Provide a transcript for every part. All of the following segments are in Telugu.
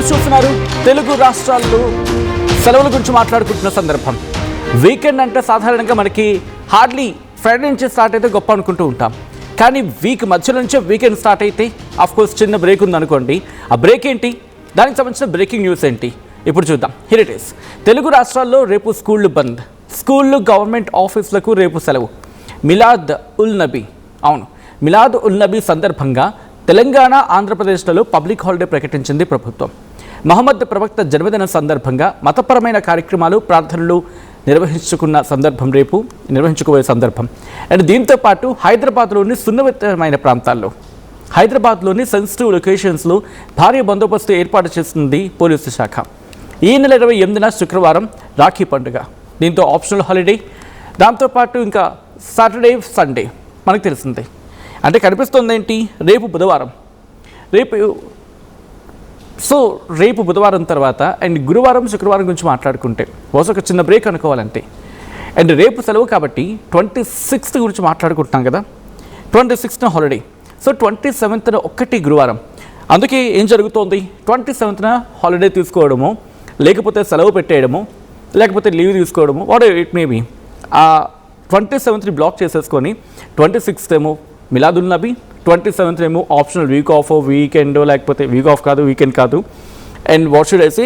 న్యూస్ చూస్తున్నారు. తెలుగు రాష్ట్రాల్లో సెలవుల గురించి మాట్లాడుకుంటున్న సందర్భం. వీకెండ్ అంటే సాధారణంగా మనకి హార్డ్లీ ఫ్రైడే నుంచి స్టార్ట్ అయితే గొప్ప అనుకుంటూ ఉంటాం. కానీ వీక్ మధ్య నుంచే వీకెండ్ స్టార్ట్ అయితే కోర్స్ చిన్న బ్రేక్ ఉందనుకోండి. ఆ బ్రేక్ ఏంటి, దానికి సంబంధించిన బ్రేకింగ్ న్యూస్ ఏంటి ఇప్పుడు చూద్దాం. Here it is. తెలుగు రాష్ట్రాల్లో రేపు స్కూళ్ళు బంద్. స్కూళ్ళు, గవర్నమెంట్ ఆఫీసులకు రేపు సెలవు. మిలాద్ ఉల్ నబీ, అవును, మిలాద్ ఉల్ నబీ సందర్భంగా తెలంగాణ, ఆంధ్రప్రదేశ్లలో పబ్లిక్ హాలిడే ప్రకటించింది ప్రభుత్వం. మహమ్మద్ ప్రవక్త జన్మదిన సందర్భంగా మతపరమైన కార్యక్రమాలు, ప్రార్థనలు నిర్వహించుకోబోయే సందర్భం. అండ్ దీంతో పాటు హైదరాబాద్లోని సున్నితమైన ప్రాంతాల్లో, హైదరాబాద్లోని సెన్సిటివ్ లొకేషన్స్లో భారీ బందోబస్తు ఏర్పాటు చేస్తుంది పోలీసు శాఖ. ఈ నెల 28న శుక్రవారం రాఖీ పండుగ. దీంతో ఆప్షనల్ హాలిడే, దాంతోపాటు ఇంకా సాటర్డే, సండే మనకు తెలిసిందే. అంటే కనిపిస్తుంది ఏంటి, రేపు బుధవారం. రేపు బుధవారం తర్వాత అండ్ గురువారం, శుక్రవారం గురించి మాట్లాడుకుంటే ఒక చిన్న బ్రేక్ అనుకోవాలంటే. అండ్ రేపు సెలవు కాబట్టి 26th గురించి మాట్లాడుకుంటున్నాం కదా. 26th holiday. 27th ఒక్కటి గురువారం. అందుకే ఏం జరుగుతోంది, 27th హాలిడే తీసుకోవడము, లేకపోతే సెలవు పెట్టేయడము, లేకపోతే లీవ్ తీసుకోవడము, వాట్ ఇట్ మే బీ. ఆ 27th బ్లాక్ చేసేసుకొని 26th ఏమో మిలాదుల్ నబీ, 27th ఏమో ఆప్షనల్ వీక్ ఆఫ్, వీకెండ్, లేకపోతే వీక్ ఆఫ్ కాదు, వీకెండ్ కాదు, and what should I say,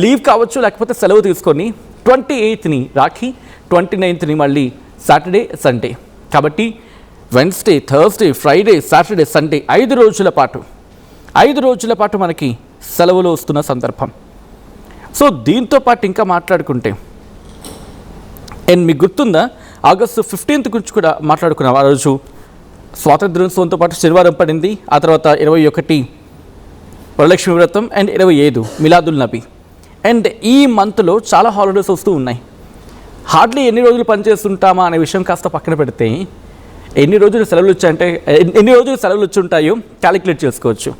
leave కావచ్చు, లేకపోతే సెలవు తీసుకొని 28th రాఖీ, 29th మళ్ళీ సాటర్డే, సండే. కాబట్టి Wednesday, Thursday, Friday, Saturday, Sunday 5 రోజుల పాటు మనకి సెలవులు వస్తున్న సందర్భం. దీంతో పాటు ఇంకా మాట్లాడుకుంటే, అండ్ మీకు గుర్తుందా, ఆగస్టు 15th గురించి కూడా మాట్లాడుకున్నాం. ఆ రోజు స్వాతంత్ర దినోత్సవంతో పాటు శనివారం పడింది. ఆ తర్వాత 21 వరలక్ష్మి వ్రతం అండ్ 25 మిలాదుల్ నబీ. అండ్ ఈ మంత్లో చాలా హాలిడేస్ వస్తూ ఉన్నాయి. హార్డ్లీ ఎన్ని రోజులు పనిచేస్తుంటామా అనే విషయం కాస్త పక్కన పెడితే, ఎన్ని రోజులు సెలవులు వచ్చి ఉంటాయో క్యాలిక్యులేట్ చేసుకోవచ్చు.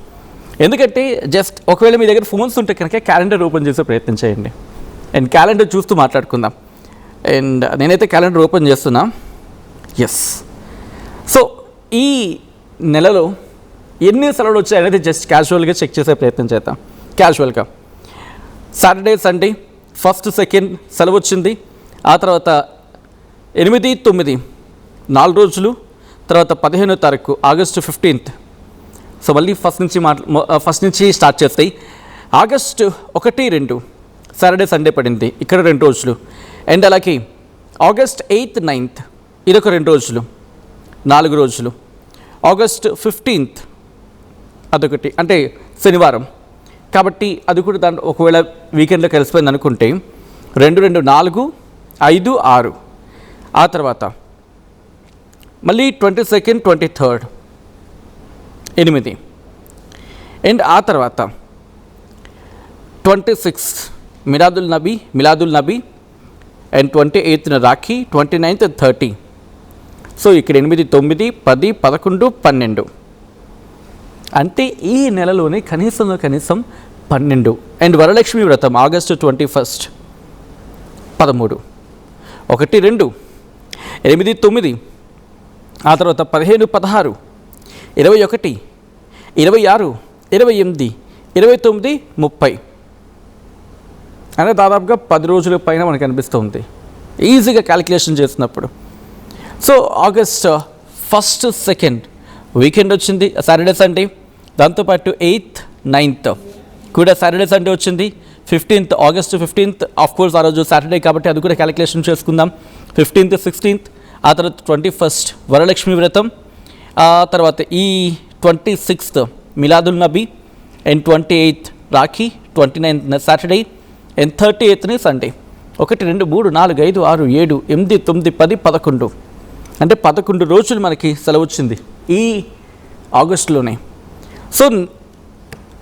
ఎందుకంటే జస్ట్ ఒకవేళ మీ దగ్గర ఫోన్స్ ఉంటే కనుక క్యాలెండర్ ఓపెన్ చేసే ప్రయత్నం చేయండి. అండ్ క్యాలెండర్ చూస్తూ మాట్లాడుకుందాం. అండ్ నేనైతే క్యాలెండర్ ఓపెన్ చేస్తున్నా. ఎస్. ఈ నెలలో ఎన్ని సెలవులు వచ్చాయనేది జస్ట్ క్యాజువల్గా చెక్ చేసే ప్రయత్నం చేద్దాం. క్యాజువల్గా సాటర్డే, సండే, 1st, 2nd సెలవు వచ్చింది. ఆ తర్వాత 8, 9 4 రోజులు. తర్వాత 15వ తారీఖు ఆగస్టు 15th. మళ్ళీ ఫస్ట్ నుంచి స్టార్ట్ చేస్తాయి. ఆగస్టు 1, 2 సాటర్డే, సండే పడింది, ఇక్కడ 2 రోజులు. అండ్ అలాగే ఆగస్ట్ 8, 9 ఇదొక 2 రోజులు, 4 రోజులు. ఆగస్ట్ 15th అదొకటి, అంటే శనివారం కాబట్టి అది కూడా దాంట్లో ఒకవేళ వీకెండ్లో కలిసిపోయింది అనుకుంటే 2, 2 4 5 6. ఆ తర్వాత మళ్ళీ 22nd, 23rd 8. అండ్ ఆ తర్వాత 26th Miladul Nabi and 28th Rakhi, 29th 30. ఇక్కడ 8, 9 10 11 12. అంటే ఈ నెలలోనే కనీసం 12. అండ్ వరలక్ష్మి వ్రతం ఆగస్టు 21st 13. 1, 2 8, 9. ఆ తర్వాత 15, 16 21 26 28 29 30. అంటే దాదాపుగా 10 రోజుల పైన మనకు అనిపిస్తుంది ఈజీగా క్యాలిక్యులేషన్ చేసినప్పుడు. ఆగస్ట్ 1st, 2nd వీకెండ్ వచ్చింది, సాటర్డే, సండే. దాంతోపాటు 8th, 9th కూడా సాటర్డే, సండే వచ్చింది. 15th ఆగస్టు 15th కోర్స్ ఆ రోజు సాటర్డే కాబట్టి అది కూడా క్యాలిక్యులేషన్ చేసుకుందాం. 15th, 16th. ఆ తర్వాత 21st వరలక్ష్మి వ్రతం. ఆ తర్వాత ఈ 26th Miladul Nabi and 28th Rakhi, 29th Saturday and 30th Sunday. 1, 2 3 4 5 6 7 8 9 10 11. అంటే 11 రోజులు మనకి సెలవు వచ్చింది ఈ ఆగస్టులోనే.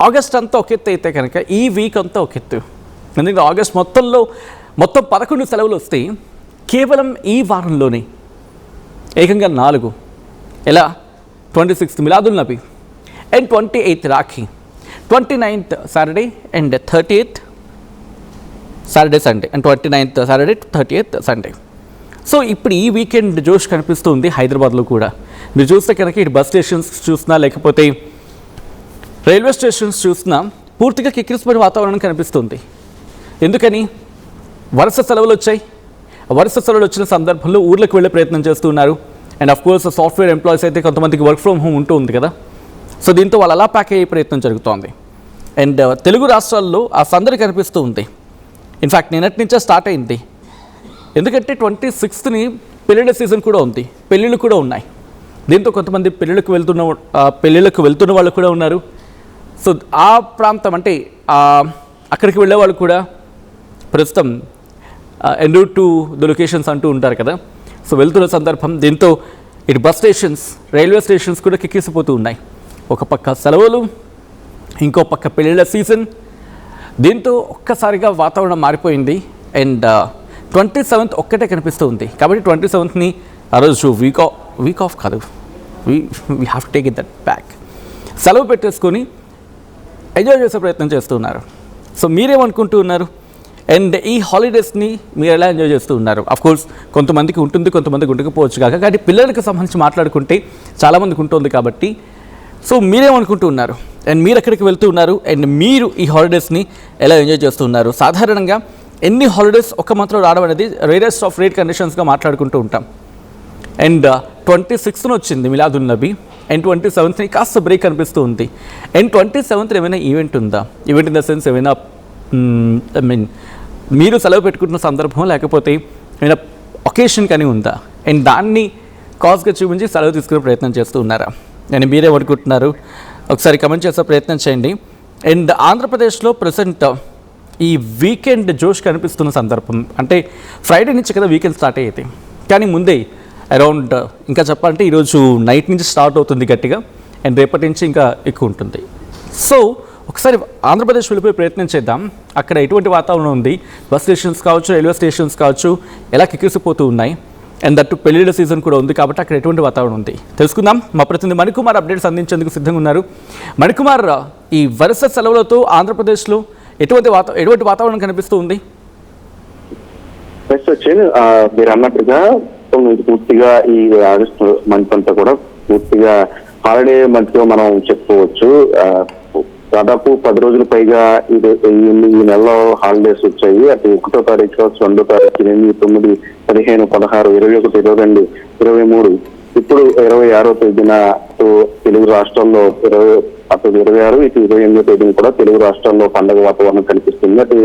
ఆగస్ట్ అంతా ఒక ఎత్తు అయితే కనుక ఈ వీక్ అంతా ఒక ఎత్తు. ఎందుకంటే ఆగస్ట్ మొత్తం 11 సెలవులు వస్తాయి కేవలం ఈ వారంలోనే, ఏకంగా 4. ఎలా, 26th Miladul Nabi and 28th Rakhi, 29th Saturday and 30th Saturday, Sunday and 29th Saturday, 30th Sunday. ఇప్పుడు ఈ వీకెండ్ జోష్ కనిపిస్తుంది హైదరాబాద్లో కూడా. మీరు చూస్తే కనుక ఇటు బస్ స్టేషన్స్ చూసినా, లేకపోతే రైల్వే స్టేషన్స్ చూసినా పూర్తిగా కిక్కిరిసిపోయిన వాతావరణం కనిపిస్తుంది. ఎందుకని? వరుస సెలవులు వచ్చాయి. వరుస సెలవులు వచ్చిన సందర్భంలో ఊర్లకు వెళ్ళే ప్రయత్నం చేస్తున్నారు. And of course software employees అయితే కొంతమందికి వర్క్ ఫ్రమ్ హోమ్ ఉంటూ ఉంది కదా. సో దీంతో వాళ్ళు అలా ప్యాక్ అయ్యే ప్రయత్నం జరుగుతోంది. అండ్ తెలుగు రాష్ట్రాల్లో ఆ సందడి కనిపిస్తూ ఉంది. ఇన్ఫ్యాక్ట్ నిన్నటి నుంచే స్టార్ట్ అయింది. ఎందుకంటే 26ని పెళ్ళిళ్ళ సీజన్ కూడా ఉంది, పెళ్ళిళ్ళు కూడా ఉన్నాయి. దీంతో కొంతమంది పెళ్ళిళ్ళకు వెళ్తున్న వాళ్ళు కూడా ఉన్నారు. సో ఆ ప్రాంతం అంటే అక్కడికి వెళ్ళే వాళ్ళు కూడా ప్రస్తుతం ఎన్ రూట్ టు ద లొకేషన్స్ అంటూ ఉంటారు కదా. సో వెళ్తున్న సందర్భం దీంతో ఇటు బస్ స్టేషన్స్, రైల్వే స్టేషన్స్ కూడా కిక్కిసిపోతూ ఉన్నాయి. ఒక పక్క సెలవులు, ఇంకో పక్క పెళ్ళిళ్ళ సీజన్. దీంతో ఒక్కసారిగా వాతావరణం మారిపోయింది. అండ్ 27th ఒక్కటే కనిపిస్తూ ఉంది. కాబట్టి 27thని ఆ రోజు వీక్ ఆఫ్ కాదు, we have to take it that back. సెలవు పెట్టేసుకొని ఎంజాయ్ చేసే ప్రయత్నం చేస్తున్నారు. సో మీరేమనుకుంటూ ఉన్నారు? అండ్ ఈ హాలిడేస్ని మీరు ఎలా ఎంజాయ్ చేస్తూ ఉన్నారు? అఫ్కోర్స్ కొంతమందికి ఉంటుంది, కొంతమందికి ఉండకపోవచ్చు కాక, కానీ పిల్లలకు సంబంధించి మాట్లాడుకుంటే చాలామందికి ఉంటుంది కాబట్టి. సో మీరేమనుకుంటూ ఉన్నారు? అండ్ మీరు ఎక్కడికి వెళ్తూ ఉన్నారు? అండ్ మీరు ఈ హాలిడేస్ని ఎలా ఎంజాయ్ చేస్తూ ఉన్నారు? సాధారణంగా ఎన్ని హాలిడేస్ ఒక మంత్లో రావడం అనేది రేరెస్ట్ ఆఫ్ రేట్ కండిషన్స్గా మాట్లాడుకుంటూ ఉంటాం. అండ్ 26th వచ్చింది మిలాదున్ నబీ. అండ్ 27th కాస్త బ్రేక్ అనిపిస్తూ ఉంది. అండ్ 27th ఏమైనా ఈవెంట్ ఉందా? ఈవెంట్ ఇన్ ద సెన్స్ ఏమైనా మీరు సెలవు పెట్టుకుంటున్న సందర్భం, లేకపోతే ఏమైనా ఒకేషన్ కానీ ఉందా? అండ్ దాన్ని కాజ్గా చూపించి సెలవు తీసుకునే ప్రయత్నం చేస్తూ ఉన్నారా? నేను మీరేమనుకుంటున్నారు? ఒకసారి కమెంట్ చేసే ప్రయత్నం చేయండి. అండ్ ఆంధ్రప్రదేశ్లో ప్రజెంట్ ఈ వీకెండ్ జోష్ కనిపిస్తున్న సందర్భం, అంటే ఫ్రైడే నుంచి కదా వీకెండ్ స్టార్ట్ అయ్యేది, కానీ ముందే అరౌండ్ ఇంకా చెప్పాలంటే ఈరోజు నైట్ నుంచి స్టార్ట్ అవుతుంది గట్టిగా. అండ్ రేపటి నుంచి ఇంకా ఎక్కువ ఉంటుంది. సో ఒకసారి ఆంధ్రప్రదేశ్ వెళ్ళిపోయే ప్రయత్నం చేద్దాం. అక్కడ ఎటువంటి వాతావరణం ఉంది? బస్ స్టేషన్స్ కావచ్చు, రైల్వే స్టేషన్స్ కావచ్చు, ఎలా కిక్కిసిపోతూ ఉన్నాయి. అండ్ దట్టు పెళ్ళిళ్ళ సీజన్ కూడా ఉంది కాబట్టి అక్కడ ఎటువంటి వాతావరణం ఉంది తెలుసుకుందాం. మా ప్రతినిధి మణికుమార్ అప్డేట్స్ అందించేందుకు సిద్ధంగా ఉన్నారు. మణికుమార్, ఈ వరుస సెలవులతో ఆంధ్రప్రదేశ్లో ఎటువంటి వాతావరణం కనిపిస్తూ ఉంది? మీరు అన్నట్టుగా పూర్తిగా ఈ ఆగస్టు మంత్ అంతా కూడా పూర్తిగా హాలిడే మంత్ గా మనం చెప్పుకోవచ్చు. దాదాపు 10 రోజుల పైగా ఈ నెలలో హాలిడేస్ వచ్చాయి. అటు 1వ తారీఖు, 2వ తారీఖు, 8, 9, 15, 16, 21, 22, 23, ఇప్పుడు 26వ తేదీన తెలుగు రాష్ట్రాల్లో అటు 26, ఇటు 28వ తేదీన కూడా తెలుగు రాష్ట్రాల్లో పండుగ వాతావరణం కనిపిస్తుంది. అటు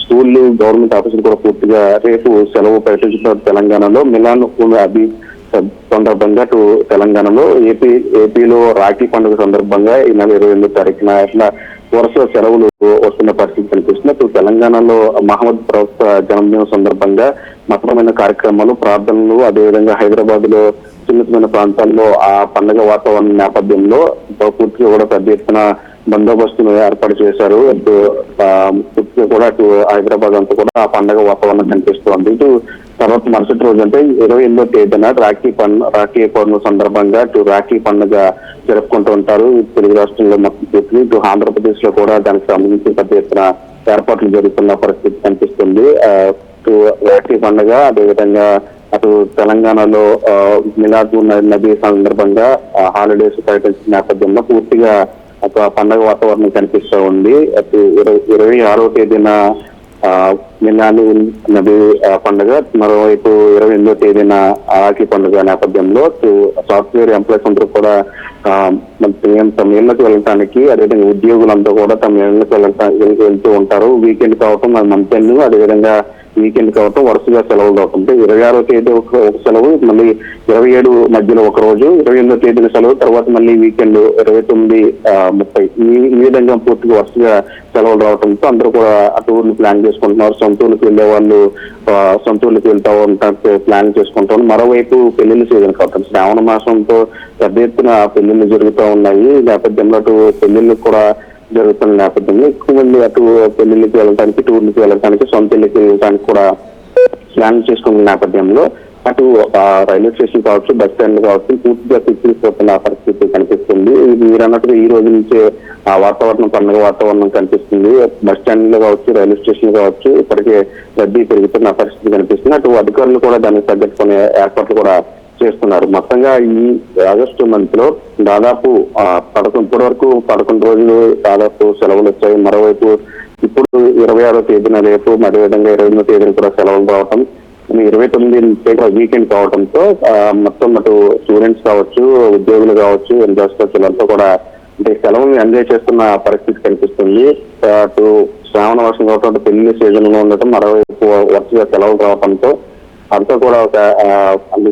స్కూళ్ళు, గవర్నమెంట్ ఆఫీసులు కూడా పూర్తిగా రేపు సెలవు ప్రకటించిన తెలంగాణలో మిలాన్ అభి సందర్భంగా అటు తెలంగాణలో ఏపీలో రాఖీ పండుగ సందర్భంగా ఈ నెల 28వ తారీఖున ఇట్లా వరుస సెలవులు వస్తున్న పరిస్థితి కనిపిస్తుంది. అటు తెలంగాణలో మహమ్మద్ ప్రవక్త జన్మదినం సందర్భంగా మతపరమైన కార్యక్రమాలు, ప్రార్థనలు, అదేవిధంగా హైదరాబాద్ లో చిన్న ప్రాంతాల్లో ఆ పండుగ వాతావరణం నేపథ్యంలో పూర్తిగా కూడా పెద్ద ఎత్తున బందోబస్తును ఏర్పాటు చేశారు. పూర్తిగా కూడా అటు హైదరాబాద్ అంతా కూడా ఆ పండుగ వాతావరణం కనిపిస్తోంది. ఇటు తర్వాత మరుసటి రోజు అంటే 28వ తేదీన రాఖీ పౌర్ణమి సందర్భంగా ఇటు రాఖీ పండుగ జరుపుకుంటూ ఉంటారు తెలుగు రాష్ట్రంలో మొత్తం పూర్తి. ఇటు ఆంధ్రప్రదేశ్ లో కూడా దానికి సంబంధించి పెద్ద ఎత్తున ఏర్పాట్లు జరుగుతున్న పరిస్థితి కనిపిస్తుంది. ఇటు రాఖీ పండుగ, అదేవిధంగా అటు తెలంగాణలో మిలాదున్ నబీ సందర్భంగా హాలిడేస్ ప్రకటించిన నేపథ్యంలో పూర్తిగా ఒక పండుగ వాతావరణం కనిపిస్తూ ఉంది. అటు 26వ తేదీన మిలాదున్ నబీ పండుగ, మరోవైపు 28వ తేదీన రాఖీ పండుగ నేపథ్యంలో సాఫ్ట్వేర్ ఎంప్లాయీస్ అందరూ కూడా తమ ఇళ్లకు వెళ్ళటానికి, అదేవిధంగా ఉద్యోగులంతా కూడా తమ ఇళ్లకు వెళ్తూ ఉంటారు. వీకెండ్ కావటం మంత్ ఎండ్, అదేవిధంగా వీకెండ్ కావటం వరుసగా సెలవులు అవుతుంది. 26వ తేదీ ఒక సెలవు, మళ్ళీ 27 మధ్యలో ఒక రోజు, 28వ తేదీన సెలవు, తర్వాత మళ్ళీ వీకెండ్ 29, 30 ఈ విధంగా పూర్తిగా వరుసగా సెలవులు రావడంతో అందరూ కూడా ఆ టూర్లు ప్లాన్ చేసుకుంటున్నారు. సొంత ఊళ్ళకి వెళ్లే వాళ్ళు సొంత ఊళ్ళకి వెళ్తా ఉంటారు, ప్లాన్ చేసుకుంటారు. మరోవైపు పెళ్లిళ్ళ సీజన్ కావటం శ్రావణ మాసంతో పెద్ద ఎత్తున పెళ్లిళ్ళు జరుగుతూ ఉన్నాయి. నేపథ్యంలో అటు పెళ్లిళ్ళు కూడా జరుగుతున్న నేపథ్యంలో ఎక్కువ మంది అటు పెళ్లిళ్ళకి వెళ్ళడానికి, టూర్లకి వెళ్ళడానికి, సొంత ఇళ్ళకి వెళ్ళడానికి కూడా ప్లాన్ చేసుకున్న నేపథ్యంలో అటు రైల్వే స్టేషన్ కావచ్చు, బస్ స్టాండ్ కావచ్చు పూర్తిగా పిచ్చిపోతున్న పరిస్థితి కనిపిస్తుంది. మీరు అన్నట్టుగా ఈ రోజు నుంచే ఆ వాతావరణం పండుగ వాతావరణం కనిపిస్తుంది. బస్ స్టాండ్ లో కావచ్చు, రైల్వే స్టేషన్ కావచ్చు ఇప్పటికే రద్దీ పెరుగుతున్న పరిస్థితి కనిపిస్తుంది. అటు అధికారులు కూడా దానికి తగ్గట్టుకునే ఏర్పాట్లు కూడా చేస్తున్నారు. మొత్తంగా ఈ ఆగస్టు మంత్ లో దాదాపు 11 వరకు 11 రోజులు దాదాపు సెలవులు వచ్చాయి. మరోవైపు ఇప్పుడు 26వ తేదీన రేపు, అదేవిధంగా 28వ తేదీన కూడా సెలవులు రావటం, 29 వీకెండ్ కావడంతో మొత్తం అటు స్టూడెంట్స్ కావచ్చు, ఉద్యోగులు కావచ్చు, ఇండస్ట్రీస్ వీళ్ళంతా కూడా అంటే సెలవులను ఎంజాయ్ చేస్తున్న పరిస్థితి కనిపిస్తుంది. అటు శ్రావణ వర్షం కావటం, పెళ్లి సీజన్ లో ఉండటం, మరోవైపు వరుసగా సెలవులు రావడంతో అంతా కూడా ఒక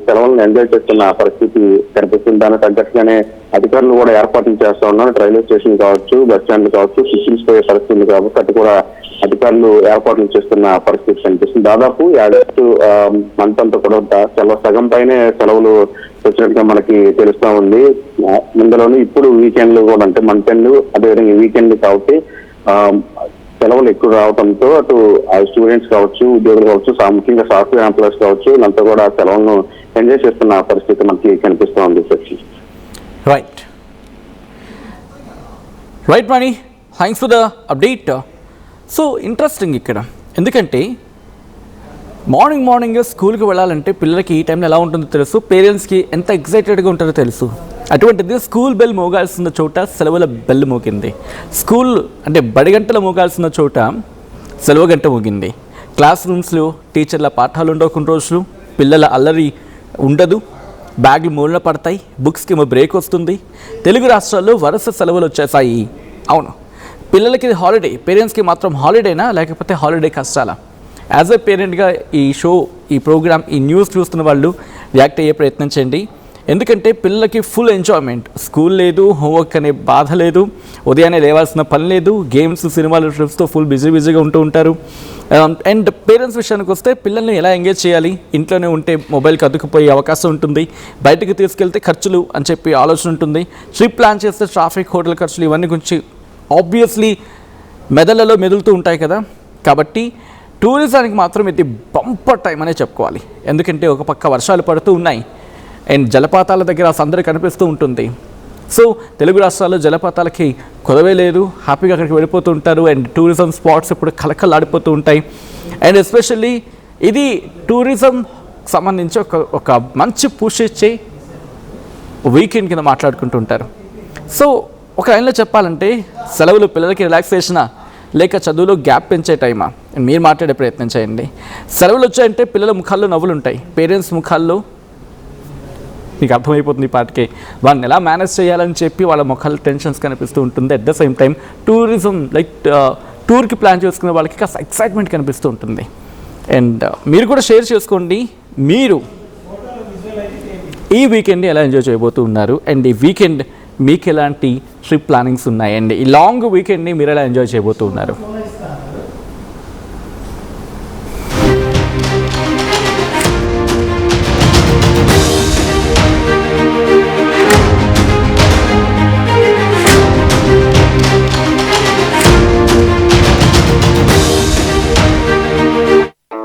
సెలవులను ఎంజాయ్ చేస్తున్న పరిస్థితి కనిపిస్తుంది. దానికి తగ్గట్టుగానే అధికారులు కూడా ఏర్పాట్లు చేస్తా ఉన్నారు. రైల్వే స్టేషన్ కావచ్చు, బస్ స్టాండ్ కావచ్చు, సిటీస్ పోయే పరిస్థితి కాబట్టి అటు కూడా అధికారులు ఏర్పాట్లు చేస్తున్న పరిస్థితి కనిపిస్తుంది. దాదాపు ఆగస్టు మంత్ అంతా కూడా సగం పైనే సెలవులు వచ్చినట్టుగా మనకి తెలుస్తా ఉంది. ఇందులోనూ ఇప్పుడు వీకెండ్లు కూడా అంటే మంత్ ఎండ్, అదేవిధంగా వీకెండ్ కాబట్టి సెలవులు ఎక్కువ రావడంతో అటు స్టూడెంట్స్ కావచ్చు, ఉద్యోగులు కావచ్చు, ముఖ్యంగా సాఫ్ట్వేర్ ఎంప్లాయీస్ కావచ్చు, వీళ్ళంతా కూడా సెలవులను ఎంజాయ్ చేస్తున్న పరిస్థితి మనకి కనిపిస్తూ ఉంది. Right Mani, thanks for the update. So interesting ఇక్కడ, ఎందుకంటే మార్నింగ్ స్కూల్కి వెళ్ళాలంటే పిల్లలకి ఈ టైంలో ఎలా ఉంటుందో తెలుసు, పేరెంట్స్కి ఎంత ఎక్సైటెడ్గా ఉంటారో తెలుసు. అటువంటిది స్కూల్ బెల్ మోగాల్సిన చోట సెలవుల బెల్ మోగింది. స్కూల్ అంటే బడి గంటలు మోగాల్సిన చోట సెలవు గంట మోగింది. క్లాస్ రూమ్స్లో టీచర్ల పాఠాలు ఉండవు కొన్ని రోజులు, పిల్లల అల్లరి ఉండదు, బ్యాగులు మూలన పడతాయి, బుక్స్కి ఏమో బ్రేక్ వస్తుంది. తెలుగు రాష్ట్రాల్లో వరుస సెలవులు వచ్చేసాయి. అవును, పిల్లలకి హాలిడే, పేరెంట్స్కి మాత్రం హాలిడేనా లేకపోతే హాలిడే కష్టాలా? యాజ్ ఎ పేరెంట్గా ఈ ప్రోగ్రామ్, ఈ న్యూస్ చూస్తున్న వాళ్ళు రియాక్ట్ అయ్యే ప్రయత్నం చేయండి. ఎందుకంటే పిల్లలకి ఫుల్ ఎంజాయ్మెంట్, స్కూల్ లేదు, హోంవర్క్ అనే బాధ లేదు, ఉదయాన్నే లేవాల్సిన పని లేదు, గేమ్స్, సినిమాలు, ట్రిప్స్తో ఫుల్ బిజీగా ఉంటూ ఉంటారు. అండ్ పేరెంట్స్ విషయానికి వస్తే పిల్లల్ని ఎలా ఎంగేజ్ చేయాలి, ఇంట్లోనే ఉంటే మొబైల్కి అతుక్కుపోయే అవకాశం ఉంటుంది, బయటకు తీసుకెళ్తే ఖర్చులు అని చెప్పి ఆలోచన ఉంటుంది, ట్రిప్ ప్లాన్ చేస్తే ట్రాఫిక్, హోటల్ ఖర్చులు, ఇవన్నీ గురించి ఆబ్వియస్లీ మెదళ్ళలో మెదులుతూ ఉంటాయి కదా. కాబట్టి టూరిజానికి మాత్రం ఇది బంపర్ టైం అనే చెప్పుకోవాలి. ఎందుకంటే ఒక పక్క వర్షాలు పడుతూ ఉన్నాయి అండ్ జలపాతాల దగ్గర సందడి కనిపిస్తూ ఉంటుంది. సో తెలుగు రాష్ట్రాల్లో జలపాతాలకి కొదవే లేదు, హ్యాపీగా అక్కడికి వెళ్ళిపోతూ ఉంటారు. అండ్ టూరిజం స్పాట్స్ ఇప్పుడు కలకలాడిపోతూ ఉంటాయి. అండ్ ఎస్పెషల్లీ ఇది టూరిజం సంబంధించి ఒక మంచి పుష్ ఇచ్చే వీకెండ్ కింద మాట్లాడుకుంటూ ఉంటారు. సో ఒక లైన్లో చెప్పాలంటే సెలవులు పిల్లలకి రిలాక్సేషనా లేక చదువులో గ్యాప్ పెంచే టైమా? మీరు మాట్లాడే ప్రయత్నం చేయండి. సెలవులు వచ్చాయంటే పిల్లల ముఖాల్లో నవ్వులు ఉంటాయి, పేరెంట్స్ ముఖాల్లో మీకు అర్థమైపోతుంది ఈ పాటికే వాళ్ళని ఎలా మేనేజ్ చేయాలని చెప్పి వాళ్ళ ముఖాలు టెన్షన్స్ కనిపిస్తూ ఉంటుంది. At the same time tourism like టూర్కి ప్లాన్ చేసుకునే వాళ్ళకి కాస్త ఎక్సైట్మెంట్ కనిపిస్తూ ఉంటుంది. అండ్ మీరు కూడా షేర్ చేసుకోండి, మీరు ఈ వీకెండ్ని ఎలా ఎంజాయ్ చేయబోతూ ఉన్నారు, అండ్ ఈ వీకెండ్ మీకు ఎలాంటి ట్రిప్ ప్లానింగ్స్ ఉన్నాయి, అండ్ ఈ లాంగ్ వీకెండ్ని మీరు ఎలా ఎంజాయ్ చేయబోతూ ఉన్నారు.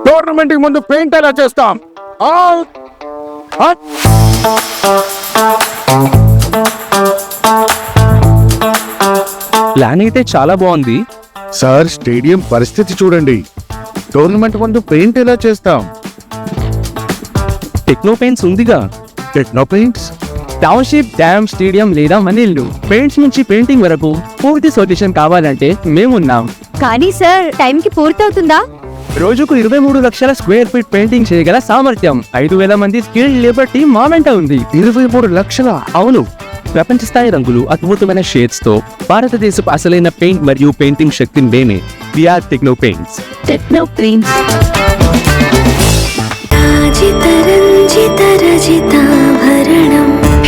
టోర్నమెంట్ కి ముందు పెయింట్ ఎలా చేస్తాం? ప్లాన్ అయితే చాలా బాగుంది సార్, స్టేడియం పరిస్థితి చూడండి. టోర్నమెంట్ ముందు పెయింట్ ఎలా చేస్తాం? టెక్నో పెయింట్స్ ఉందిగా. Techno paints, township, dam, stadium లేదా మనీళ్ళు, పెయింట్స్ నుంచి పెయింటింగ్ వరకు పూర్తి సొల్యూషన్ కావాలంటే మేమున్నాం. కానీ సార్, టైంకి పూర్తవుతుందా? రోజుకు 23 లక్షల స్క్వేర్ ఫీట్ పెయింటింగ్ చేయగల సామర్థ్యం, 5,000 మంది స్కిల్డ్ లేబర్ టీం మా వెంట ఉంది. 23 లక్షల? అవును, ప్రపంచ స్థాయి రంగులు, అద్భుతమైన షేడ్స్ తో భారతదేశపు అసలైన పెయింట్ మరియు పెయింటింగ్ శక్తిని నేనే VR techno paints. Techno paints.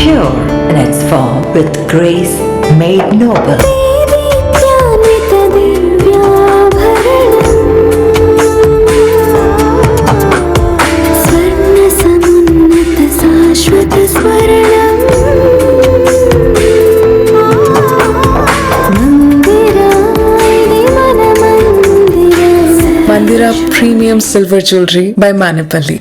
Pure in its form with grace made noble. Mandira Premium Silver Jewelry by Manipali.